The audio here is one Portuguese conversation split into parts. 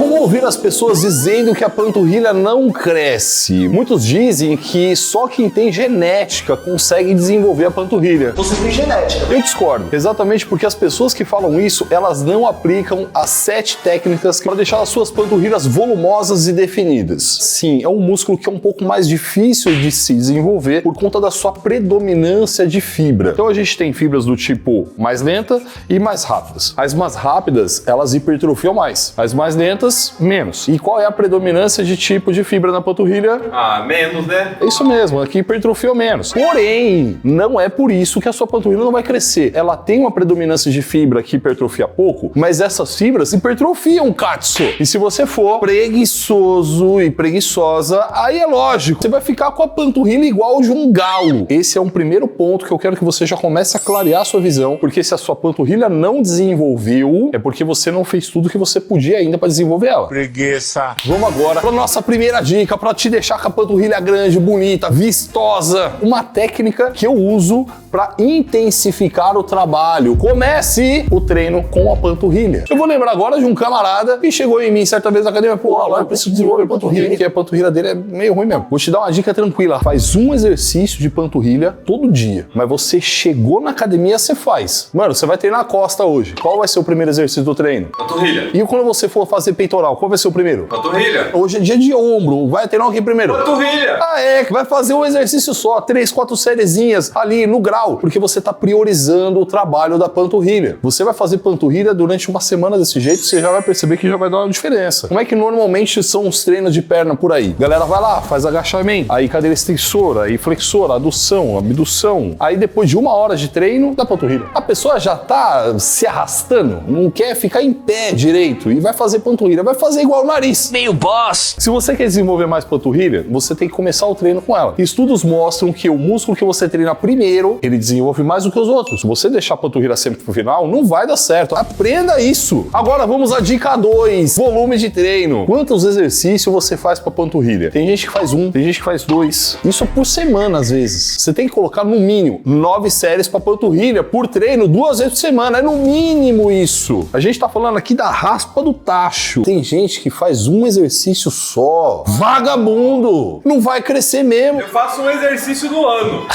como ouvir as pessoas dizendo que a panturrilha não cresce. Muitos dizem que só quem tem genética consegue desenvolver a panturrilha. Você tem genética. Eu discordo, exatamente porque as pessoas que falam isso, elas não aplicam as 7 técnicas para deixar as suas panturrilhas volumosas e definidas. Sim, é um músculo que é um pouco mais difícil de se desenvolver por conta da sua predominância de fibra. Então a gente tem fibras do tipo mais lenta e mais rápidas. As mais rápidas, elas hipertrofiam mais. As mais lentas, menos. E qual é a predominância de tipo de fibra na panturrilha? Menos, né? É isso mesmo, aqui hipertrofia menos. Porém, não é por isso que a sua panturrilha não vai crescer. Ela tem uma predominância de fibra que hipertrofia pouco, mas essas fibras hipertrofiam, Katsu. E se você for preguiçoso e preguiçosa, aí é lógico, você vai ficar com a panturrilha igual de um galo. Esse é um primeiro ponto que eu quero que você já comece a clarear a sua visão, porque se a sua panturrilha não desenvolveu, é porque você não fez tudo que você podia ainda para desenvolver ela. Preguiça. Vamos agora para nossa primeira dica para te deixar com a panturrilha grande, bonita, vistosa. Uma técnica que eu uso para intensificar o trabalho. Comece o treino com a panturrilha. Eu vou lembrar agora de um camarada que chegou em mim certa vez na academia, pô, eu preciso desenvolver a panturrilha, porque a panturrilha dele é meio ruim mesmo. Vou te dar uma dica tranquila. Faz um exercício de panturrilha todo dia, mas você chegou na academia, você faz. Mano, você vai treinar a costa hoje. Qual vai ser o primeiro exercício do treino? Panturrilha. E quando você for fazer peitoral, qual vai ser o primeiro? Panturrilha. Hoje é dia de ombro. Vai treinar o que primeiro? Panturrilha. Ah, é, que vai fazer um exercício só, 3, 4 sériezinhas ali no grau, porque você tá priorizando o trabalho da panturrilha. Você vai fazer panturrilha durante uma semana desse jeito, você já vai perceber que já vai dar uma diferença. Como é que normalmente são os treinos de perna por aí? Galera vai lá, faz agachamento, aí cadeira extensora, aí flexora, adução, abdução. Aí depois de 1 hora de treino, da panturrilha. A pessoa já tá se arrastando, não quer ficar em pé direito e vai fazer panturrilha, vai fazer igual o nariz. Meio boss. Se você quer desenvolver mais panturrilha, você tem que começar o treino com ela. Estudos mostram que o músculo que você treina primeiro, ele desenvolve mais do que os outros. Se você deixar a panturrilha sempre pro final, não vai dar certo. Aprenda isso. Agora vamos à dica 2, volume de treino. Quantos exercícios você faz pra panturrilha? Tem gente que faz 1, tem gente que faz 2. Isso por semana, às vezes. Você tem que colocar no mínimo 9 séries pra panturrilha por treino, 2 vezes por semana. É no mínimo isso. A gente tá falando aqui da raspa do tacho. Tem gente que faz um exercício só. Vagabundo! Não vai crescer mesmo. Eu faço um exercício no ano.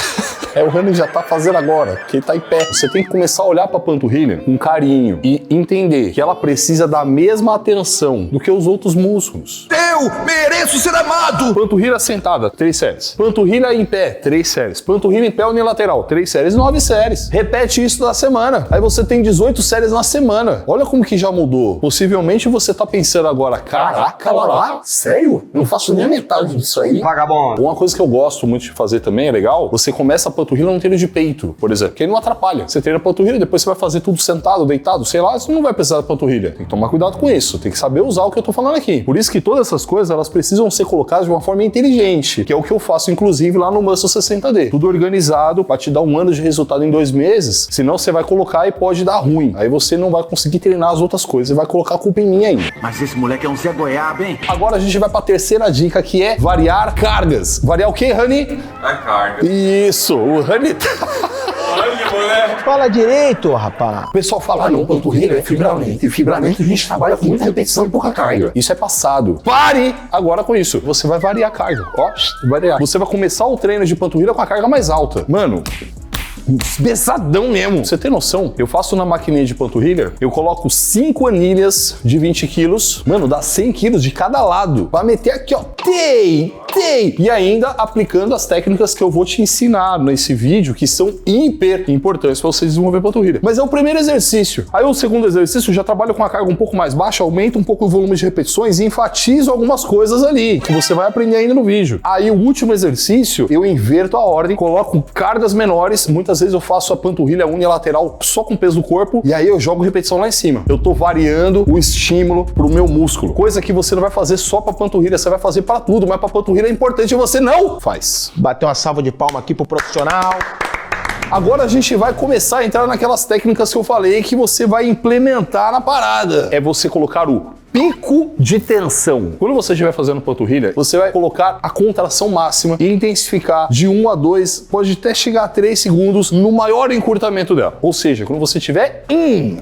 É, o Rani já tá fazendo agora, porque ele tá em pé. Você tem que começar a olhar pra panturrilha com carinho e entender que ela precisa da mesma atenção do que os outros músculos. Eu mereço ser amado. Panturrilha sentada, 3 séries. Panturrilha em pé, 3 séries. Panturrilha em pé unilateral, 3 séries, 9 séries. Repete isso na semana. Aí você tem 18 séries na semana. Olha como que já mudou. Possivelmente você tá pensando agora, caraca, lá, sério? Não faço nem a metade disso aí. Vagabundo. Uma coisa que eu gosto muito de fazer também, é legal, você começa a panturrilha num treino de peito, por exemplo, que aí não atrapalha. Você treina a panturrilha, depois você vai fazer tudo sentado, deitado, sei lá, você não vai precisar da panturrilha. Tem que tomar cuidado com isso, tem que saber usar o que eu tô falando aqui. Por isso que todas essas coisas, elas precisam ser colocadas de uma forma inteligente, que é o que eu faço, inclusive, lá no Muscle 60D. Tudo organizado pra te dar 1 ano de resultado em 2 meses, senão você vai colocar e pode dar ruim. Aí você não vai conseguir treinar as outras coisas, você vai colocar a culpa em mim ainda. Mas esse moleque é um Zé Goiaba, hein? Agora a gente vai pra terceira dica, que é variar cargas. Variar o quê, Rani? A carga. Isso, o Rani Ânimo, né? Fala direito, rapaz. O pessoal fala, não, panturrilha é fibramento. E fibramento a gente trabalha com muita repetição e pouca carga. Isso é passado. Pare agora com isso. Você vai variar a carga. Ó, variar. Você vai começar o treino de panturrilha com a carga mais alta. Mano, pesadão mesmo. Você tem noção? Eu faço na maquininha de panturrilha, eu coloco 5 anilhas de 20 quilos. Mano, dá 100 quilos de cada lado. Vai meter aqui, ó. Tei! E ainda aplicando as técnicas que eu vou te ensinar nesse vídeo, que são hiper importantes para você desenvolver panturrilha. Mas é o primeiro exercício. Aí o segundo exercício, eu já trabalho com a carga um pouco mais baixa, aumento um pouco o volume de repetições e enfatizo algumas coisas ali, que você vai aprender ainda no vídeo. Aí o último exercício, eu inverto a ordem, coloco cargas menores, muitas vezes eu faço a panturrilha unilateral só com o peso do corpo, e aí eu jogo repetição lá em cima. Eu tô variando o estímulo pro meu músculo. Coisa que você não vai fazer só pra panturrilha, você vai fazer pra tudo, mas pra panturrilha é importante e você não faz. Bater uma salva de palma aqui pro profissional. Agora a gente vai começar a entrar naquelas técnicas que eu falei que você vai implementar na parada. É você colocar o pico de tensão. Quando você estiver fazendo panturrilha, você vai colocar a contração máxima e intensificar de 1 a 2, pode até chegar a 3 segundos no maior encurtamento dela. Ou seja, quando você estiver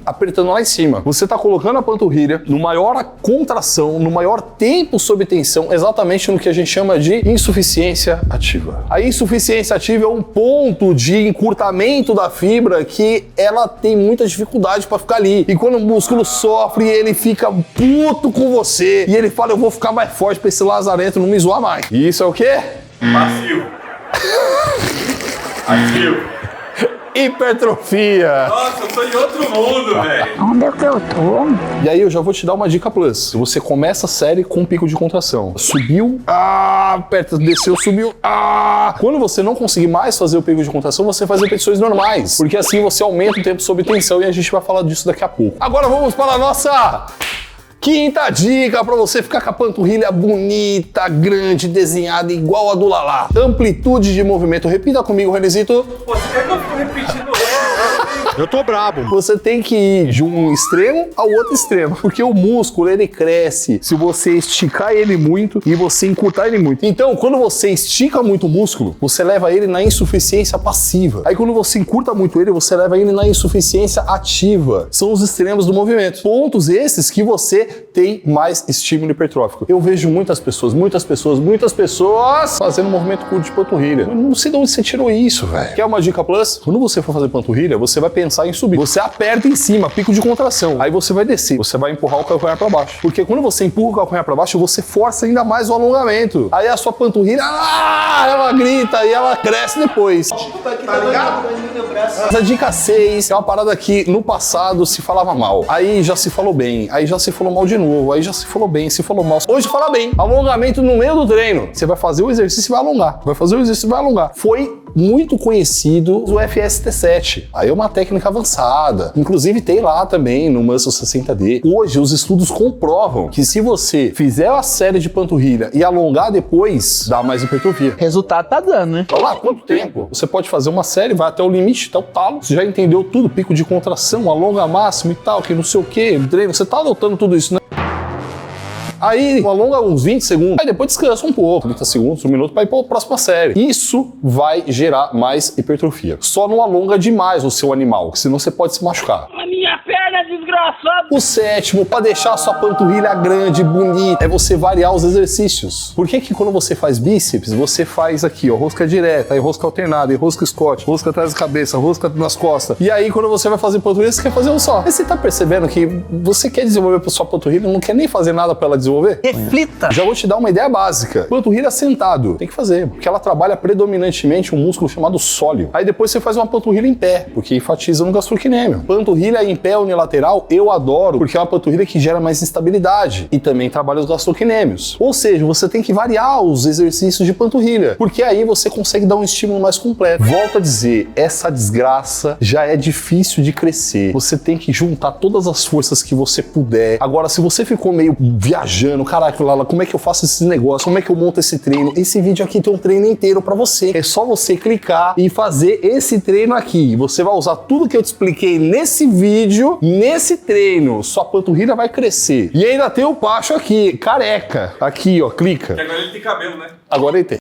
apertando lá em cima, você está colocando a panturrilha no maior contração, no maior tempo sob tensão, exatamente no que a gente chama de insuficiência ativa. A insuficiência ativa é um ponto de encurtamento da fibra que ela tem muita dificuldade para ficar ali. E quando o músculo sofre, ele fica puto com você. E ele fala, eu vou ficar mais forte para esse lazarento não me zoar mais. E isso é o quê? Passivo. Ativo. Hipertrofia. Nossa, eu tô em outro mundo, velho. Onde é que eu tô? E aí eu já vou te dar uma dica plus. Você começa a série com um pico de contração. Subiu, aperta, desceu, subiu, Quando você não conseguir mais fazer o pico de contração, você faz repetições normais. Porque assim você aumenta o tempo sob tensão e a gente vai falar disso daqui a pouco. Agora vamos para a nossa quinta dica para você ficar com a panturrilha bonita, grande, desenhada igual a do Lalá. Amplitude de movimento. Repita comigo, Renezito. Pô, você quer que eu fique repetindo? Eu tô brabo. Você tem que ir de um extremo ao outro extremo, porque o músculo ele cresce se você esticar ele muito e você encurtar ele muito. Então, quando você estica muito o músculo, você leva ele na insuficiência passiva. Aí, quando você encurta muito ele, você leva ele na insuficiência ativa. São os extremos do movimento. Pontos esses que você tem mais estímulo hipertrófico. Eu vejo muitas pessoas fazendo movimento curto de panturrilha. Eu não sei de onde você tirou isso, velho. Quer uma dica plus? Quando você for fazer panturrilha, você vai pensar em subir. Você aperta em cima, pico de contração. Aí você vai descer. Você vai empurrar o calcanhar para baixo. Porque quando você empurra o calcanhar para baixo, você força ainda mais o alongamento. Aí a sua panturrilha, ela grita e ela cresce depois. Tá ligado? Essa dica 6 é uma parada que no passado se falava mal. Aí já se falou bem. Aí já se falou mal de novo. Aí já se falou bem, se falou mal. Hoje fala bem. Alongamento no meio do treino. Você vai fazer o exercício e vai alongar. Vai fazer o exercício e vai alongar. Foi muito conhecido o FST7. Aí é uma técnica avançada. Inclusive tem lá também no Muscle 60D. Hoje os estudos comprovam que se você fizer a série de panturrilha e alongar depois, dá mais hipertrofia. Resultado tá dando, né? Olha lá, quanto tempo? Você pode fazer uma série, vai até o limite, até o talo. Você já entendeu tudo, pico de contração, alonga máximo e tal, que não sei o que, treino. Você tá adotando tudo isso, né? Aí alonga uns 20 segundos, aí depois descansa um pouco, 30 segundos, 1 minuto, para ir para a próxima série. Isso vai gerar mais hipertrofia. Só não alonga demais o seu animal, que senão você pode se machucar. A minha perna, desgraçado! O sétimo, para deixar a sua panturrilha grande, bonita, é você variar os exercícios. Por que que quando você faz bíceps, você faz aqui, ó, rosca direta, aí rosca alternada, aí rosca Scott, rosca atrás da cabeça, rosca nas costas. E aí quando você vai fazer panturrilha, você quer fazer um só. Aí você tá percebendo que você quer desenvolver a sua panturrilha, não quer nem fazer nada para ela desenvolver? Reflita! Já vou te dar uma ideia básica. Panturrilha sentado, tem que fazer, porque ela trabalha predominantemente um músculo chamado sóleo. Aí depois você faz uma panturrilha em pé, porque enfatiza no gastrocnêmio. Panturrilha em pé unilateral, eu adoro, porque é uma panturrilha que gera mais instabilidade e também trabalha os gastrocnêmios. Ou seja, você tem que variar os exercícios de panturrilha, porque aí você consegue dar um estímulo mais completo. Volto a dizer, essa desgraça já é difícil de crescer. Você tem que juntar todas as forças que você puder. Agora, se você ficou meio viajando, caraca, Lala, como é que eu faço esse negócio? Como é que eu monto esse treino? Esse vídeo aqui tem um treino inteiro pra você. É só você clicar e fazer esse treino aqui. Você vai usar tudo que eu te expliquei nesse vídeo, nesse treino. Sua panturrilha vai crescer. E ainda tem o Pacho aqui, careca. Aqui, ó, clica. Que agora ele tem cabelo, né? Agora ele tem.